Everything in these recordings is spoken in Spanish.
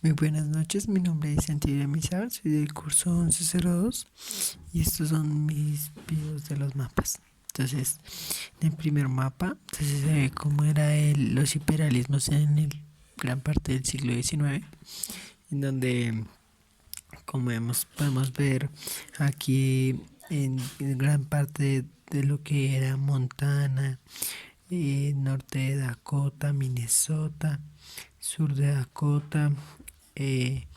Muy buenas noches, mi nombre es Santiago Mizar, soy del curso 1102 y estos son mis videos de los mapas. Entonces, en el primer mapa, entonces se ve cómo era los imperialismos en gran parte del siglo XIX, en donde, como podemos ver aquí en gran parte de lo que era Montana, norte de Dakota, Minnesota, sur de Dakota, eh,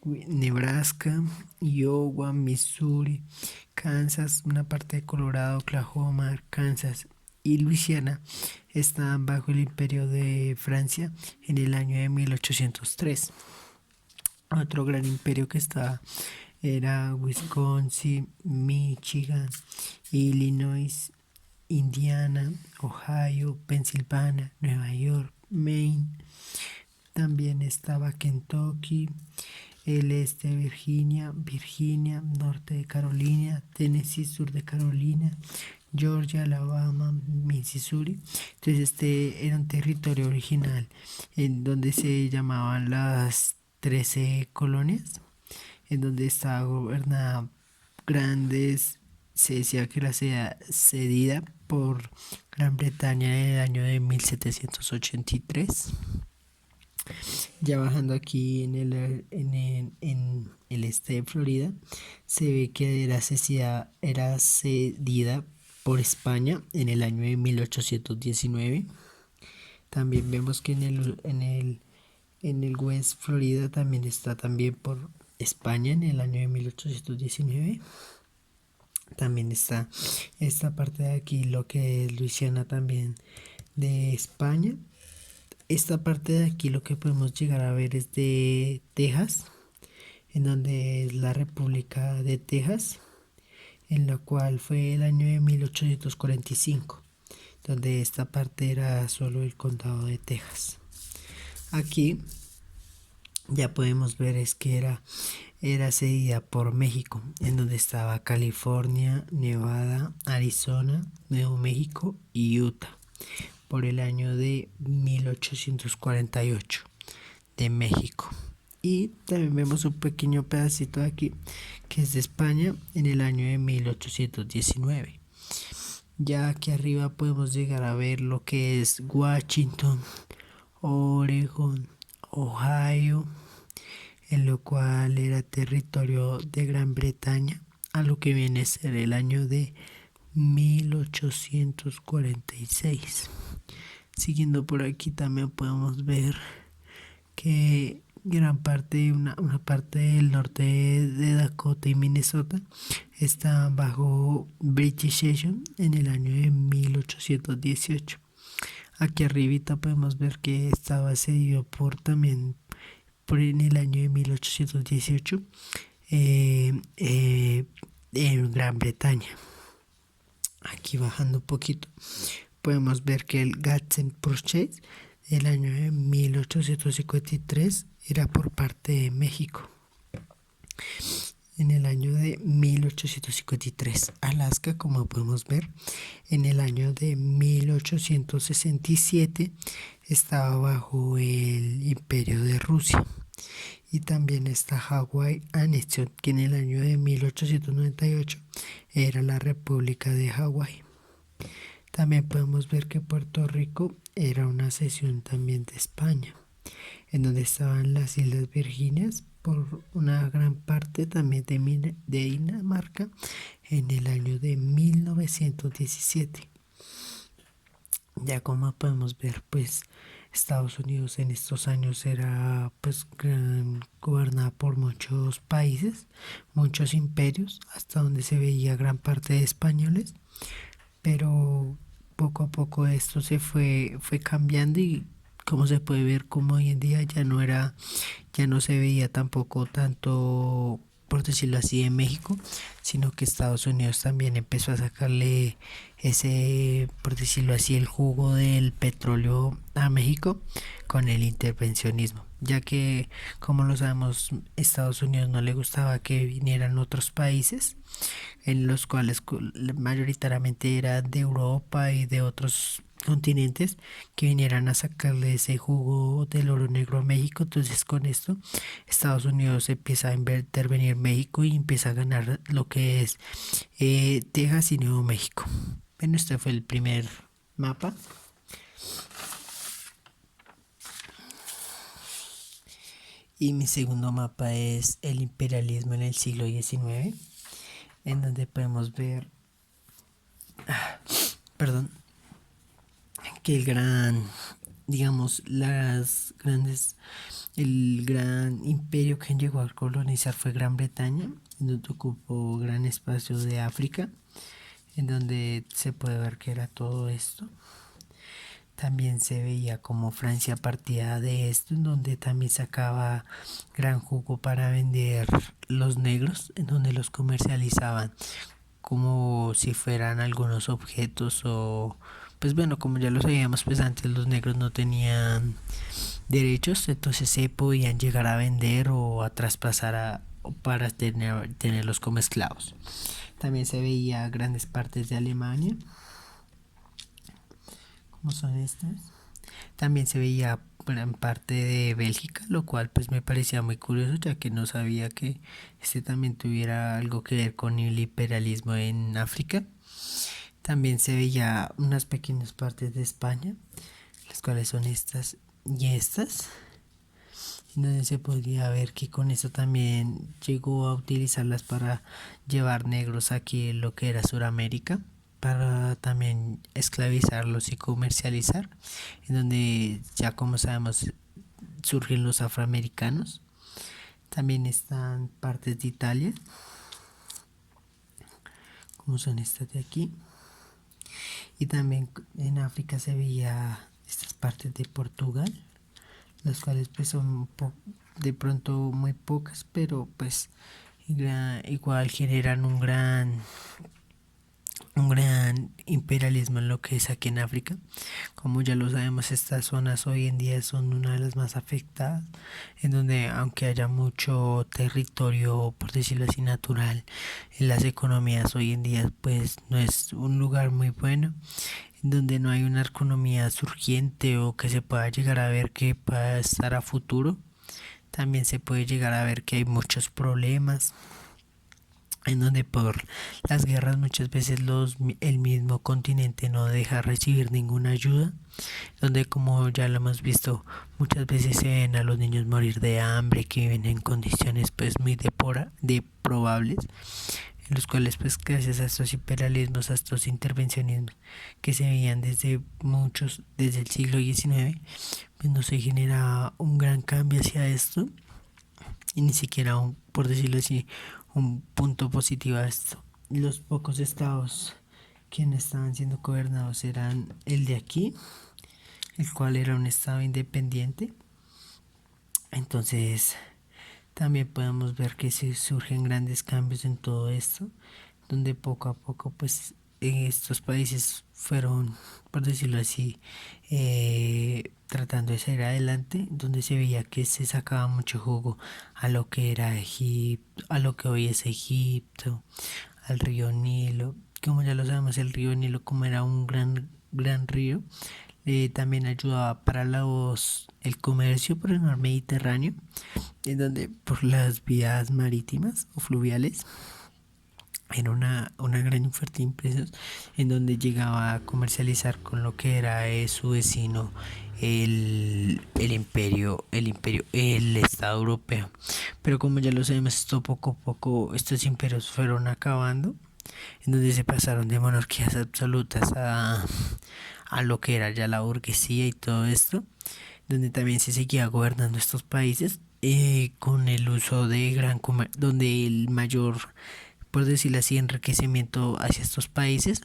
Nebraska, Iowa, Missouri, Kansas, una parte de Colorado, Oklahoma, Arkansas y Luisiana estaban bajo el imperio de Francia en el año de 1803. Otro gran imperio que estaba era Wisconsin, Michigan, Illinois, Indiana, Ohio, Pensilvania, Nueva York, Maine. También estaba Kentucky, el este de Virginia, norte de Carolina, Tennessee, sur de Carolina, Georgia, Alabama, Missouri. Entonces este era un territorio original en donde se llamaban las 13 colonias, en donde estaba gobernada grandes. Se decía que era cedida por Gran Bretaña en el año de 1783. Ya bajando aquí en el este de Florida, se ve que era cedida por España en el año de 1819. También vemos que en el West Florida también está también por España en el año de 1819. También está esta parte de aquí, lo que es Luisiana, también de España. Esta parte de aquí lo que podemos llegar a ver es de Texas, en donde es la República de Texas, en la cual fue el año de 1845, donde esta parte era solo el condado de Texas. Aquí ya podemos ver es que era cedida por México, en donde estaba California, Nevada, Arizona, Nuevo México y Utah, por el año de 1848 de México. Y también vemos un pequeño pedacito de aquí que es de España en el año de 1819. Ya aquí arriba podemos llegar a ver lo que es Washington, Oregon, Ohio, en lo cual era territorio de Gran Bretaña, a lo que viene a ser el año de 1846. Siguiendo por aquí también podemos ver que gran parte, una parte del norte de Dakota y Minnesota está bajo British Nation en el año de 1818. Aquí arribita podemos ver que estaba cedido también en el año de 1818 en Gran Bretaña. Aquí bajando un poquito podemos ver que el Gadsden Purchase del año de 1853 era por parte de México. En el año de 1853, Alaska, como podemos ver, en el año de 1867 estaba bajo el imperio de Rusia. Y también está Hawái Annexion, que en el año de 1898 era la República de Hawái. También podemos ver que Puerto Rico era una cesión también de España, en donde estaban las Islas Virginias por una gran parte también de Dinamarca en el año de 1917. Ya como podemos ver, pues Estados Unidos en estos años era pues gobernada por muchos países, muchos imperios, hasta donde se veía gran parte de españoles, pero poco a poco esto se fue cambiando, y como se puede ver, como hoy en día ya no se veía tampoco tanto, por decirlo así, en México, sino que Estados Unidos también empezó a sacarle ese, por decirlo así, el jugo del petróleo a México con el intervencionismo, ya que, como lo sabemos, Estados Unidos no le gustaba que vinieran otros países, en los cuales mayoritariamente eran de Europa y de otros continentes que vinieran a sacarle ese jugo del oro negro a México. Entonces con esto Estados Unidos empieza a intervenir México y empieza a ganar lo que es Texas y Nuevo México. Bueno, este fue el primer mapa. Y mi segundo mapa es el imperialismo en el siglo XIX, en donde podemos ver, que el gran imperio que llegó a colonizar fue Gran Bretaña, en donde ocupó gran espacio de África, en donde se puede ver que era todo esto. También se veía como Francia partía de esto, en donde también sacaba gran jugo para vender los negros, en donde los comercializaban como si fueran algunos objetos o pues bueno, como ya lo sabíamos, pues antes los negros no tenían derechos, entonces se podían llegar a vender o a traspasar para tenerlos como esclavos. También se veía grandes partes de Alemania, como son estas. También se veía gran parte de Bélgica, lo cual pues me parecía muy curioso, ya que no sabía que este también tuviera algo que ver con el imperialismo en África. También se veía unas pequeñas partes de España, las cuales son estas y estas, donde se podría ver que con eso también llegó a utilizarlas para llevar negros aquí en lo que era Sudamérica, para también esclavizarlos y comercializar, en donde ya como sabemos surgen los afroamericanos. También están partes de Italia, como son estas de aquí, y también en África se veía estas partes de Portugal, las cuales pues son de pronto muy pocas, pero pues igual generan un gran imperialismo en lo que es aquí en África. Como ya lo sabemos, estas zonas hoy en día son una de las más afectadas, en donde aunque haya mucho territorio, por decirlo así, natural, en las economías hoy en día pues no es un lugar muy bueno, en donde no hay una economía surgiente o que se pueda llegar a ver que pueda estar a futuro. También se puede llegar a ver que hay muchos problemas, en donde por las guerras muchas veces el mismo continente no deja recibir ninguna ayuda, donde como ya lo hemos visto muchas veces se ven a los niños morir de hambre, que viven en condiciones pues muy deprobables, en los cuales pues gracias a estos imperialismos, a estos intervencionismos que se veían desde el siglo XIX, pues no se genera un gran cambio hacia esto, y ni siquiera por decirlo así, un punto positivo a esto. Los pocos estados quienes estaban siendo gobernados eran el de aquí, el cual era un estado independiente. Entonces también podemos ver que se surgen grandes cambios en todo esto, donde poco a poco pues estos países fueron, por decirlo así, tratando de salir adelante, donde se veía que se sacaba mucho jugo a lo que era Egipto, a lo que hoy es Egipto, al río Nilo. Como ya lo sabemos, el río Nilo, como era un gran río, también ayudaba para el comercio por el mar Mediterráneo, en donde por las vías marítimas o fluviales era una gran oferta de impresos, en donde llegaba a comercializar con lo que era su vecino, el Estado europeo. Pero como ya lo sabemos, esto poco a poco estos imperios fueron acabando, en donde se pasaron de monarquías absolutas a lo que era ya la burguesía y todo esto, donde también se seguía gobernando estos países con el uso de gran comercio, donde el mayor, por decirlo así, enriquecimiento hacia estos países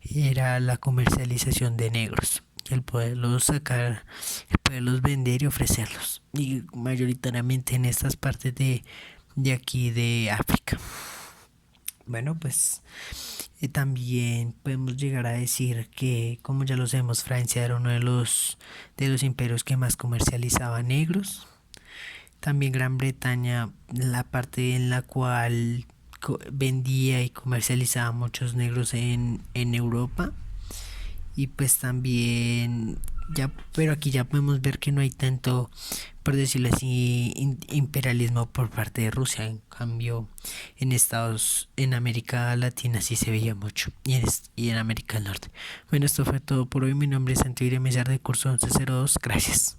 era la comercialización de negros, el poderlos sacar, el poderlos vender y ofrecerlos, y mayoritariamente en estas partes de aquí de África. Bueno, pues también podemos llegar a decir que, como ya lo sabemos, Francia era uno de los imperios que más comercializaba negros. También Gran Bretaña, la parte en la cual vendía y comercializaba muchos negros en Europa. Y pues también ya, pero aquí ya podemos ver que no hay tanto, por decirlo así, imperialismo por parte de Rusia. En cambio, en América Latina sí se veía mucho y en América del Norte. Bueno, esto fue todo por hoy. Mi nombre es Santiago Villamizar de curso 1102. Gracias.